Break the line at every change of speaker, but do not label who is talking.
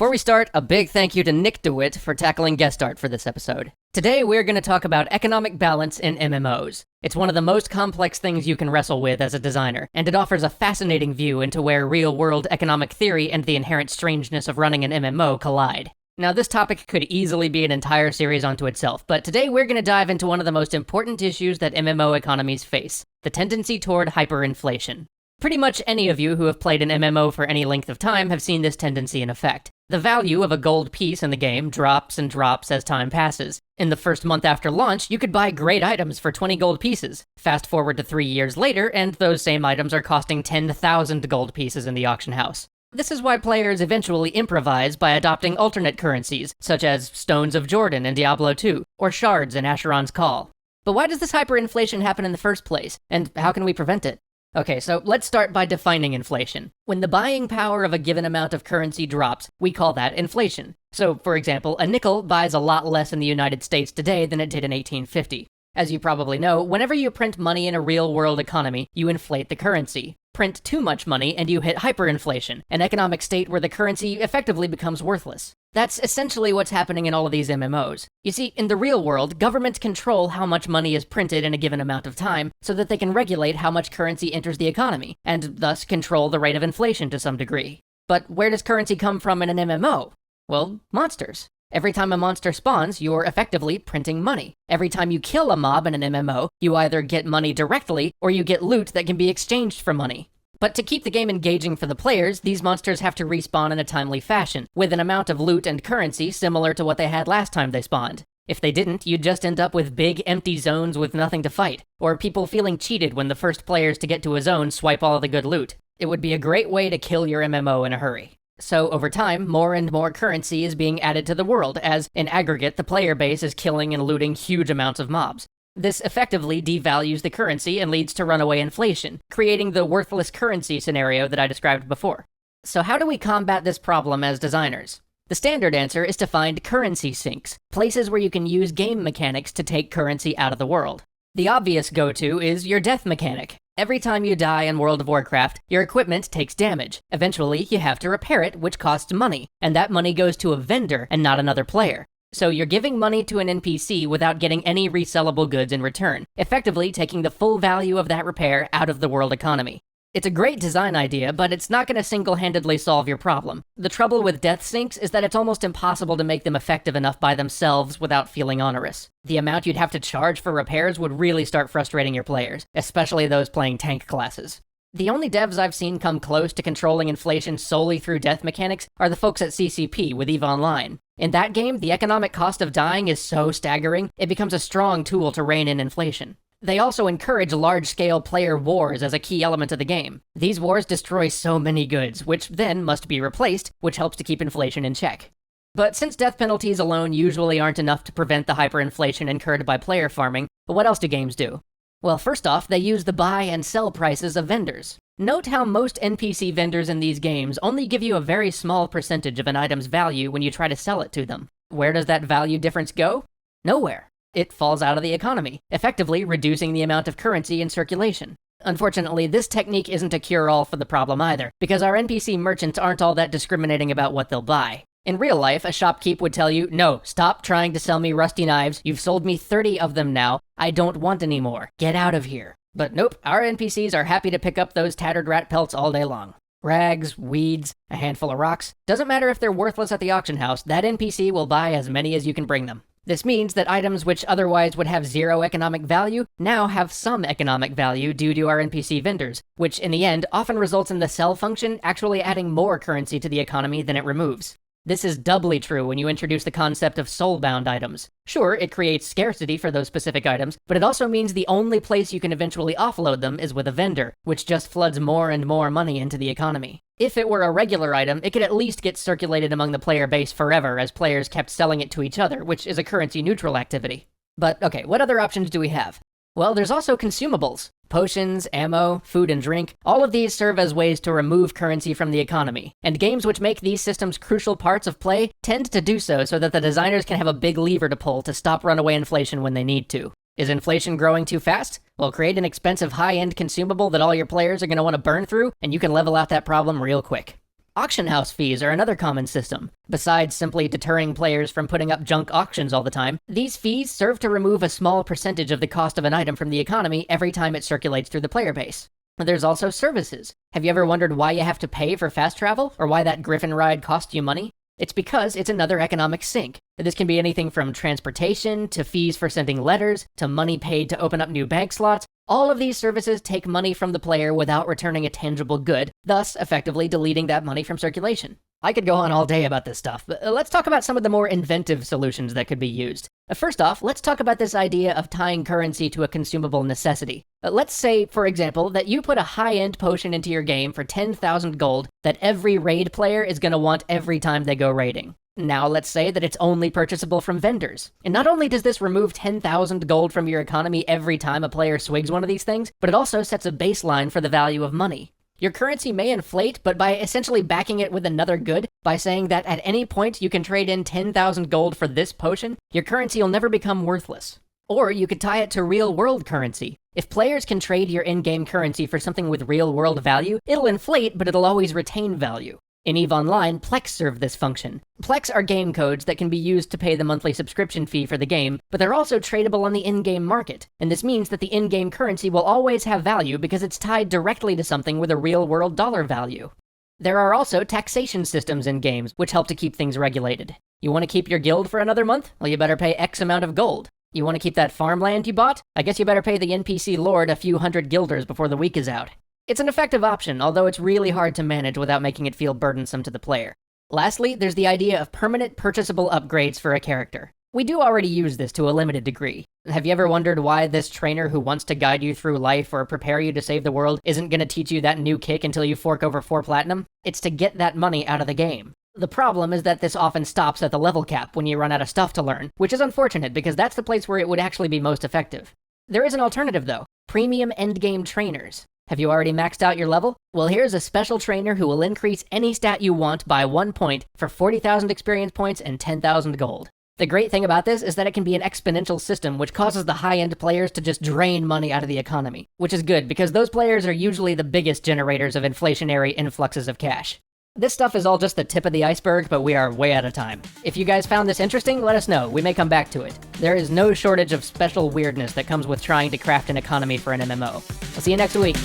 Before we start, a big thank you to Nick DeWitt for tackling guest art for this episode. Today, we're going to talk about economic balance in MMOs. It's one of the most complex things you can wrestle with as a designer, and it offers a fascinating view into where real-world economic theory and the inherent strangeness of running an MMO collide. Now, this topic could easily be an entire series unto itself, but today we're going to dive into one of the most important issues that MMO economies face, the tendency toward hyperinflation. Pretty much any of you who have played an MMO for any length of time have seen this tendency in effect. The value of a gold piece in the game drops and drops as time passes. In the first month after launch, you could buy great items for 20 gold pieces. Fast forward to 3 years later, and those same items are costing 10,000 gold pieces in the auction house. This is why players eventually improvise by adopting alternate currencies, such as Stones of Jordan in Diablo 2, or Shards in Asheron's Call. But why does this hyperinflation happen in the first place, and how can we prevent it? Okay, so let's start by defining inflation. When the buying power of a given amount of currency drops, we call that inflation. So, for example, a nickel buys a lot less in the United States today than it did in 1850. As you probably know, whenever you print money in a real-world economy, you inflate the currency. Print too much money and you hit hyperinflation, an economic state where the currency effectively becomes worthless. That's essentially what's happening in all of these MMOs. You see, in the real world, governments control how much money is printed in a given amount of time so that they can regulate how much currency enters the economy, and thus control the rate of inflation to some degree. But where does currency come from in an MMO? Well, monsters. Every time a monster spawns, you're effectively printing money. Every time you kill a mob in an MMO, you either get money directly, or you get loot that can be exchanged for money. But to keep the game engaging for the players, these monsters have to respawn in a timely fashion, with an amount of loot and currency similar to what they had last time they spawned. If they didn't, you'd just end up with big, empty zones with nothing to fight, or people feeling cheated when the first players to get to a zone swipe all the good loot. It would be a great way to kill your MMO in a hurry. So, over time, more and more currency is being added to the world, as, in aggregate, the player base is killing and looting huge amounts of mobs. This effectively devalues the currency and leads to runaway inflation, creating the worthless currency scenario that I described before. So how do we combat this problem as designers? The standard answer is to find currency sinks, places where you can use game mechanics to take currency out of the world. The obvious go-to is your death mechanic. Every time you die in World of Warcraft, your equipment takes damage. Eventually, you have to repair it, which costs money, and that money goes to a vendor and not another player. So you're giving money to an NPC without getting any resellable goods in return, effectively taking the full value of that repair out of the world economy. It's a great design idea, but it's not going to single-handedly solve your problem. The trouble with death sinks is that it's almost impossible to make them effective enough by themselves without feeling onerous. The amount you'd have to charge for repairs would really start frustrating your players, especially those playing tank classes. The only devs I've seen come close to controlling inflation solely through death mechanics are the folks at CCP with EVE Online. In that game, the economic cost of dying is so staggering, it becomes a strong tool to rein in inflation. They also encourage large-scale player wars as a key element of the game. These wars destroy so many goods, which then must be replaced, which helps to keep inflation in check. But since death penalties alone usually aren't enough to prevent the hyperinflation incurred by player farming, what else do games do? Well, first off, they use the buy and sell prices of vendors. Note how most NPC vendors in these games only give you a very small percentage of an item's value when you try to sell it to them. Where does that value difference go? Nowhere. It falls out of the economy, effectively reducing the amount of currency in circulation. Unfortunately, this technique isn't a cure-all for the problem either, because our NPC merchants aren't all that discriminating about what they'll buy. In real life, a shopkeep would tell you, no, stop trying to sell me rusty knives, you've sold me 30 of them now, I don't want any more, get out of here. But nope, our NPCs are happy to pick up those tattered rat pelts all day long. Rags, weeds, a handful of rocks, doesn't matter if they're worthless at the auction house, that NPC will buy as many as you can bring them. This means that items which otherwise would have zero economic value now have some economic value due to our NPC vendors, which in the end often results in the sell function actually adding more currency to the economy than it removes. This is doubly true when you introduce the concept of soul-bound items. Sure, it creates scarcity for those specific items, but it also means the only place you can eventually offload them is with a vendor, which just floods more and more money into the economy. If it were a regular item, it could at least get circulated among the player base forever as players kept selling it to each other, which is a currency-neutral activity. But okay, what other options do we have? Well, there's also consumables. Potions, ammo, food and drink, all of these serve as ways to remove currency from the economy, and games which make these systems crucial parts of play tend to do so that the designers can have a big lever to pull to stop runaway inflation when they need to. Is inflation growing too fast? Well, create an expensive high-end consumable that all your players are going to want to burn through, and you can level out that problem real quick. Auction house fees are another common system. Besides simply deterring players from putting up junk auctions all the time, these fees serve to remove a small percentage of the cost of an item from the economy every time it circulates through the player base. There's also services. Have you ever wondered why you have to pay for fast travel, or why that Griffin ride costs you money? It's because it's another economic sink. This can be anything from transportation, to fees for sending letters, to money paid to open up new bank slots. All of these services take money from the player without returning a tangible good, thus effectively deleting that money from circulation. I could go on all day about this stuff, but let's talk about some of the more inventive solutions that could be used. First off, let's talk about this idea of tying currency to a consumable necessity. Let's say, for example, that you put a high-end potion into your game for 10,000 gold that every raid player is going to want every time they go raiding. Now let's say that it's only purchasable from vendors. And not only does this remove 10,000 gold from your economy every time a player swigs one of these things, but it also sets a baseline for the value of money. Your currency may inflate, but by essentially backing it with another good, by saying that at any point you can trade in 10,000 gold for this potion, your currency will never become worthless. Or you could tie it to real-world currency. If players can trade your in-game currency for something with real-world value, it'll inflate, but it'll always retain value. In EVE Online, Plex serve this function. Plex are game codes that can be used to pay the monthly subscription fee for the game, but they're also tradable on the in-game market, and this means that the in-game currency will always have value because it's tied directly to something with a real-world dollar value. There are also taxation systems in games, which help to keep things regulated. You want to keep your guild for another month? Well, you better pay X amount of gold. You want to keep that farmland you bought? I guess you better pay the NPC lord a few hundred guilders before the week is out. It's an effective option, although it's really hard to manage without making it feel burdensome to the player. Lastly, there's the idea of permanent purchasable upgrades for a character. We do already use this to a limited degree. Have you ever wondered why this trainer who wants to guide you through life or prepare you to save the world isn't going to teach you that new kick until you fork over 4 platinum? It's to get that money out of the game. The problem is that this often stops at the level cap when you run out of stuff to learn, which is unfortunate because that's the place where it would actually be most effective. There is an alternative though: premium endgame trainers. Have you already maxed out your level? Well, here's a special trainer who will increase any stat you want by 1 point for 40,000 experience points and 10,000 gold. The great thing about this is that it can be an exponential system which causes the high-end players to just drain money out of the economy, which is good because those players are usually the biggest generators of inflationary influxes of cash. This stuff is all just the tip of the iceberg, but we are way out of time. If you guys found this interesting, let us know. We may come back to it. There is no shortage of special weirdness that comes with trying to craft an economy for an MMO. I'll see you next week.